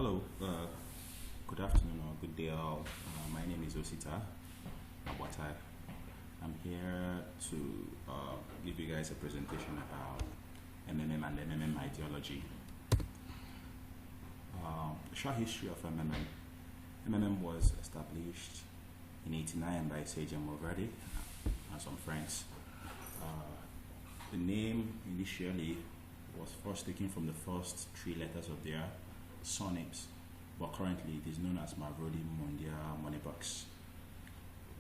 Hello, good afternoon or good day all. My name is Osita Abuatai. I'm here to give you guys a presentation about MMM and MMM ideology. Short history of MMM. MMM was established in '89 by Sergio Moverdi and some friends. The name initially was first taken from the first three letters of their surnames, but currently it is known as Mavrodi Mondia Moneybucks.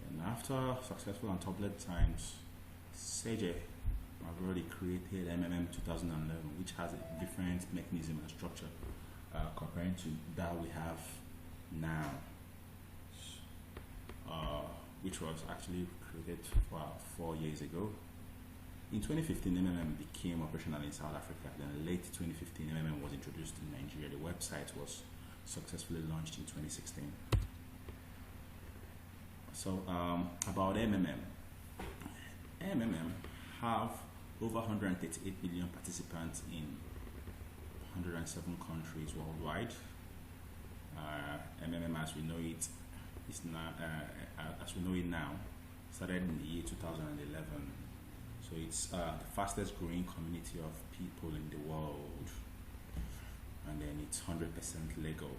And after successful and turbulent times, Sergey Mavrodi created MMM 2011, which has a different mechanism and structure compared to that we have now, which was actually created 4 years ago. In 2015, MMM became operational in South Africa. Then late 2015, MMM was introduced in Nigeria. The website was successfully launched in 2016. So about MMM. MMM have over 138 million participants in 107 countries worldwide. MMM, as we know it, is now, started in the year 2011. So it's the fastest growing community of people in the world, and then it's 100% legal.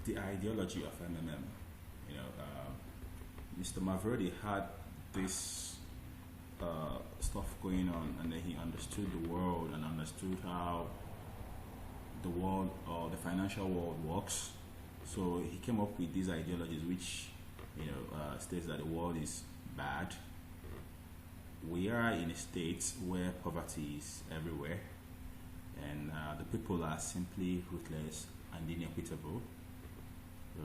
The ideology of MMM, Mr. Mavrodi had this stuff going on, and then he understood the world and understood how the world or the financial world works. So he came up with these ideologies, which states that the world is bad. We are in a state where poverty is everywhere, and the people are simply ruthless and inequitable.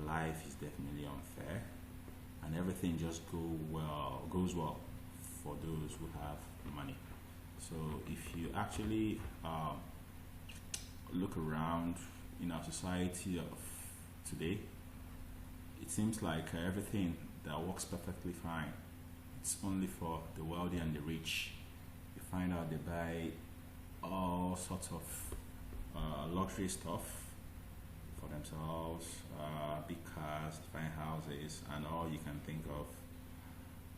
Life is definitely unfair, and everything just goes well for those who have money. So if you actually look around in our society of today, it seems like everything that works perfectly fine, it's only for the wealthy and the rich. You find out they buy all sorts of luxury stuff for themselves, big cars, fine houses, and all you can think of.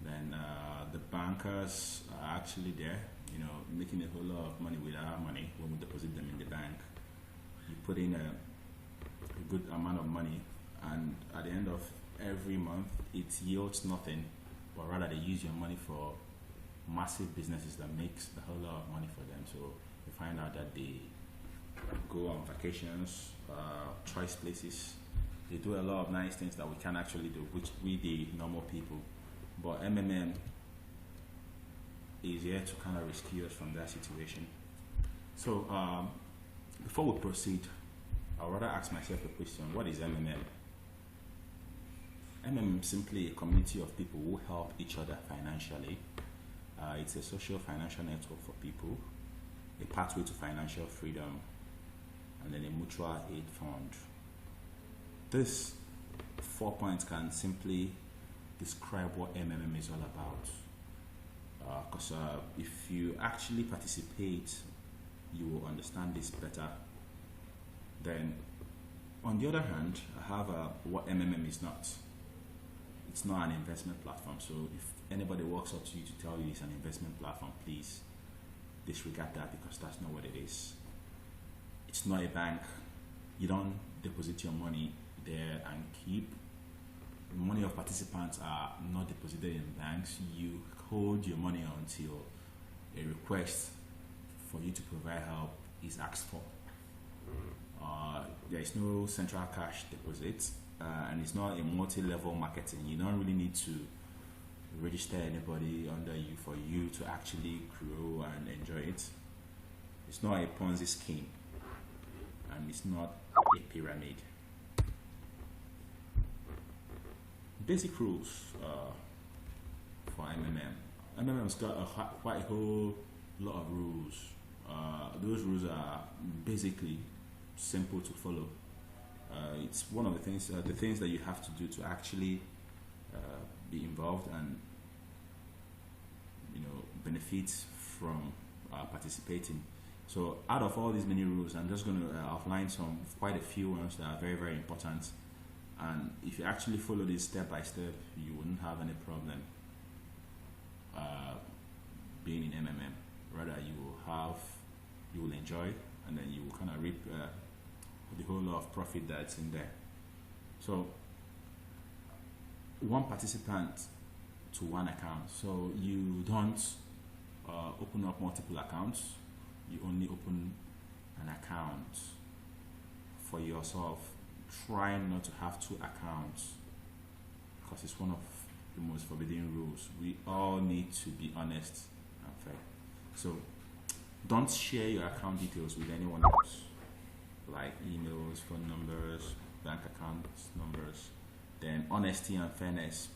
Then the bankers are actually there, making a whole lot of money with our money when we deposit them in the bank. You put in a good amount of money, and at the end of every month, it yields nothing, but rather they use your money for massive businesses that makes a whole lot of money for them. So you find out that they go on vacations, choice places. They do a lot of nice things that we can actually do, which we the normal people. But MMM is here to kind of rescue us from that situation. So before we proceed, I'd rather ask myself a question: what is MMM? MMM is simply a community of people who help each other financially. It's a social financial network for people, a pathway to financial freedom, and then a mutual aid fund. These 4 points can simply describe what MMM is all about. Because if you actually participate, you will understand this better. Then, on the other hand, I have what MMM is not. It's not an investment platform. So if anybody walks up to you to tell you it's an investment platform, please disregard that, because that's not what it is. It's not a bank. You don't deposit your money there and keep. The money of participants are not deposited in banks. You hold your money until a request for you to provide help is asked for. There is no central cash deposit, and it's not a multi-level marketing. You don't really need to register anybody under you for you to actually grow and enjoy it. It's not a Ponzi scheme, and it's not a pyramid. Basic rules for MMM. MMM's got quite a whole lot of rules. Those rules are basically simple to follow. It's one of the things that you have to do to actually be involved and benefit from participating So out of all these many rules, I'm just going to outline quite a few ones that are very, very important. And if you actually follow this step by step, you wouldn't have any problem being in MMM. Rather, you will enjoy, and then you will kind of reap the whole lot of profit that's in there. So one participant to one account. So you don't open up multiple accounts. You only open an account for yourself. Try not to have two accounts, because it's one of the most forbidden rules. We all need to be honest and fair. So don't share your account details with anyone else, like emails, phone numbers, bank account numbers. Then honesty and fairness,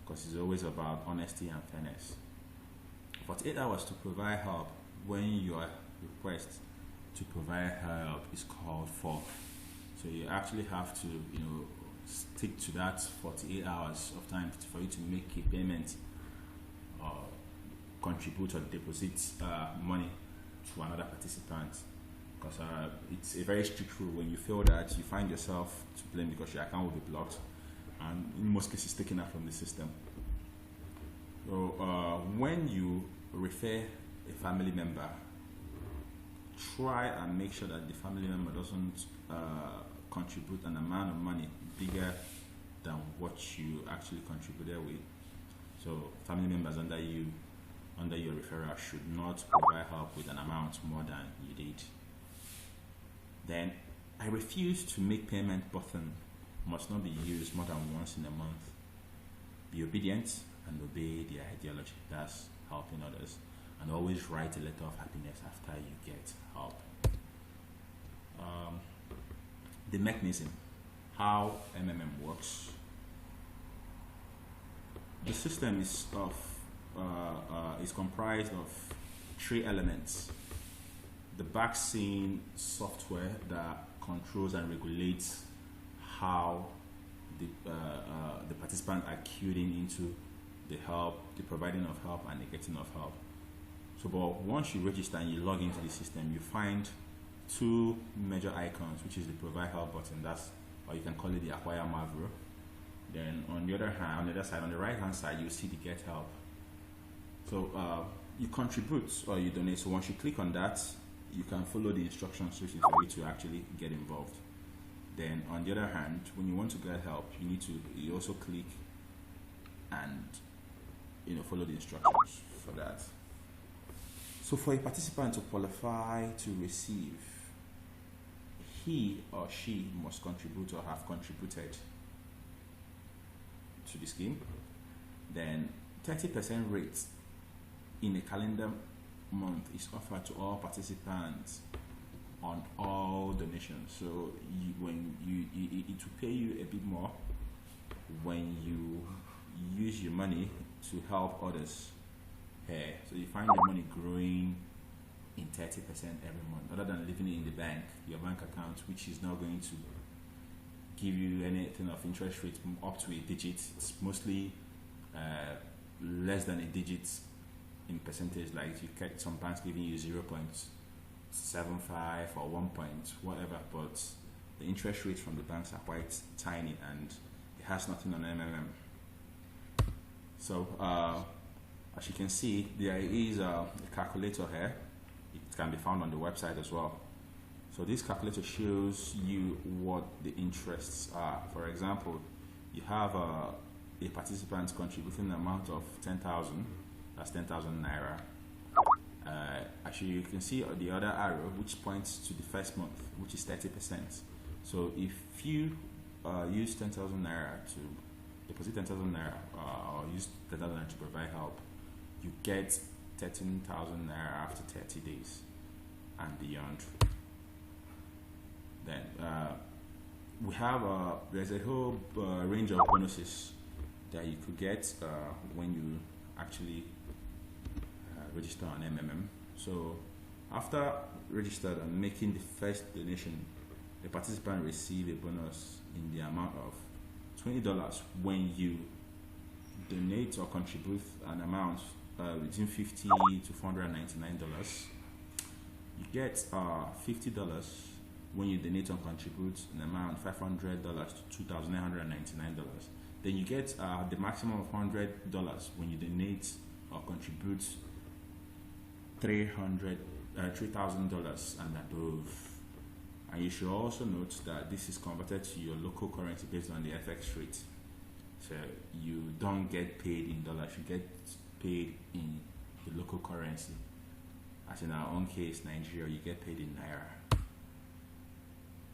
because it's always about honesty and fairness. 48 hours to provide help. When your request to provide help is called for, so you actually have to stick to that 48 hours of time for you to make a payment or contribute or deposit money to another participant, because it's a very strict rule. When you feel that, you find yourself to blame, because your account will be blocked and in most cases taken out from the system. So when you refer a family member, try and make sure that the family member doesn't contribute an amount of money bigger than what you actually contributed with. So family members under your referral should not provide help with an amount more than you did. Then, I refuse to make payment button must not be used more than once in a month. Be obedient and obey the ideology. That's helping others. And always write a letter of happiness after you get help. The mechanism, how MMM works. The system is comprised of three elements: the back-scene software that controls and regulates how the participants are queuing into the help, the providing of help, and the getting of help. So, but once you register and you log into the system, you find two major icons, which is the provide help button, or you can call it the acquire Mavro. Then on the other side, on the right hand side, you see the get help. So you contribute or you donate. So once you click on that, you can follow the instructions, which is for you to actually get involved. Then on the other hand, when you want to get help, you also click and follow the instructions for that. So for a participant to qualify to receive, he or she must contribute or have contributed to the scheme. Then 30% rate in a calendar month is offered to all participants on all donations. So it will pay you a bit more when you use your money to help others. So you find your money growing in 30% every month, other than leaving it in the bank, your bank account, which is not going to give you anything of interest rate up to a digit. It's mostly less than a digit in percentage. Like you get some banks giving you 0.75 or 1 point whatever, but the interest rates from the banks are quite tiny and it has nothing on MMM. So as you can see, there is a calculator here. It can be found on the website as well. So this calculator shows you what the interests are. For example, you have a participant contributing an amount of 10,000. That's 10,000 naira. Actually, you can see the other arrow which points to the first month, which is 30%. So if you use 10,000 naira to deposit 10,000 naira or use 10,000 naira to provide help, you get 13,000 naira after 30 days and beyond. Then we have there's a whole range of bonuses that you could get when you actually register on MMM. So after registered and making the first donation, the participant receive a bonus in the amount of $20 when you donate or contribute an amount between $50 to $499. You get $50 when you donate and contribute an amount $500 to $2,999. Then you get the maximum of $100 when you donate or contribute $3,000 and above. And you should also note that this is converted to your local currency based on the FX rate. So you don't get paid in dollars, you get paid in the local currency. As in our own case, Nigeria, you get paid in Naira.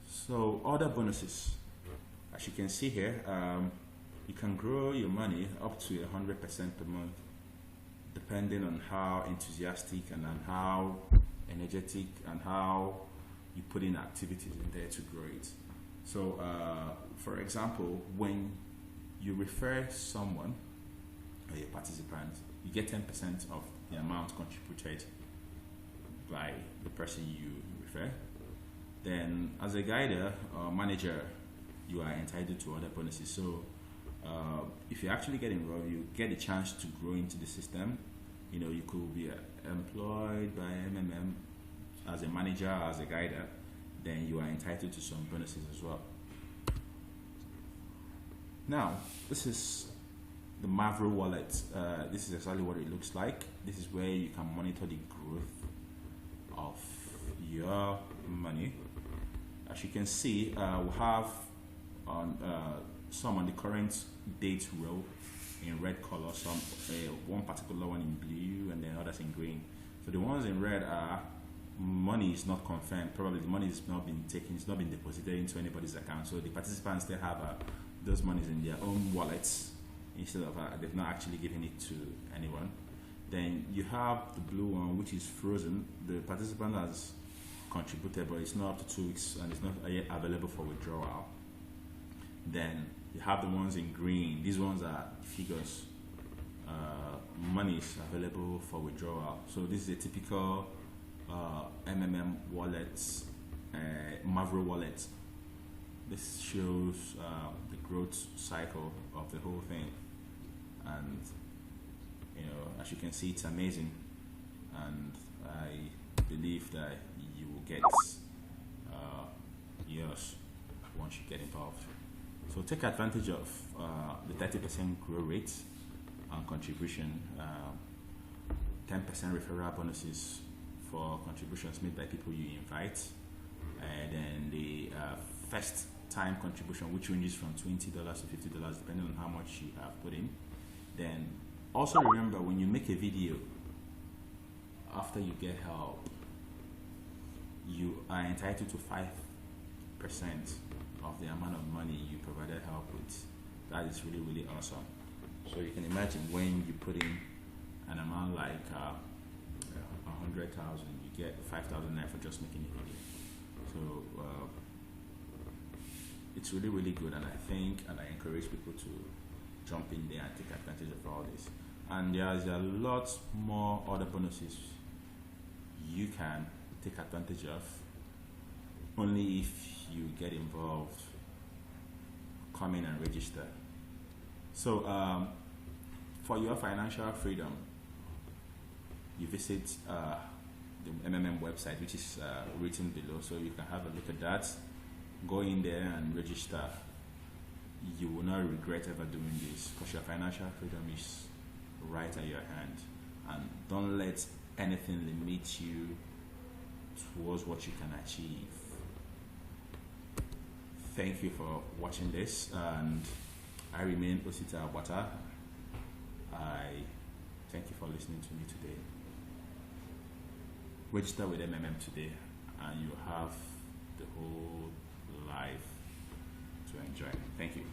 So other bonuses, as you can see here, you can grow your money up to 100% per month, depending on how enthusiastic and on how energetic and how you put in activities in there to grow it. So for example, when you refer someone, a participant, you get 10% of the amount contributed by the person you refer. Then as a guider or manager, you are entitled to other bonuses. So if you actually get involved, you get a chance to grow into the system. You know, you could be employed by MMM as a manager, as a guider, then you are entitled to some bonuses as well. Now, this is the Mavro wallet. This is exactly what it looks like. This is where you can monitor the growth of your money. As you can see, we have on some on the current date row in red color, some one particular one in blue, and then others in green. So the ones in red are money is not confirmed. Probably the money has not been taken, it's not been deposited into anybody's account. So the participants, they have those monies in their own wallets instead of they've not actually given it to anyone. Then you have the blue one, which is frozen. The participant has contributed, but it's not up to 2 weeks and it's not yet available for withdrawal. Then you have the ones in green. These ones are figures. Money is available for withdrawal. So this is a typical MMM wallet, Mavro wallet. This shows the growth cycle of the whole thing, and you know, as you can see, it's amazing, and I believe that you will get yours once you get involved. So take advantage of the 30% growth rate and contribution, 10% referral bonuses for contributions made by people you invite, and then the first time contribution, which ranges from $20 to $50 depending on how much you have put in. Then also remember, when you make a video after you get help, you are entitled to 5% of the amount of money you provided help with. That is really, really awesome. So you can imagine when you put in an amount like 100,000, you get 5,000 naira for just making a video. So it's really, really good, and I think and I encourage people to jump in there and take advantage of all this. And there's a lot more other bonuses you can take advantage of only if you get involved. Come in and register. So for your financial freedom, you visit the MMM website, which is written below, so you can have a look at that. Go in there and register. You will not regret ever doing this, because your financial freedom is right at your hand, and don't let anything limit you towards what you can achieve. Thank you for watching this, and I remain Osita Abata. I thank you for listening to me today. Register with MMM today, and you have the whole life to enjoy. Thank you.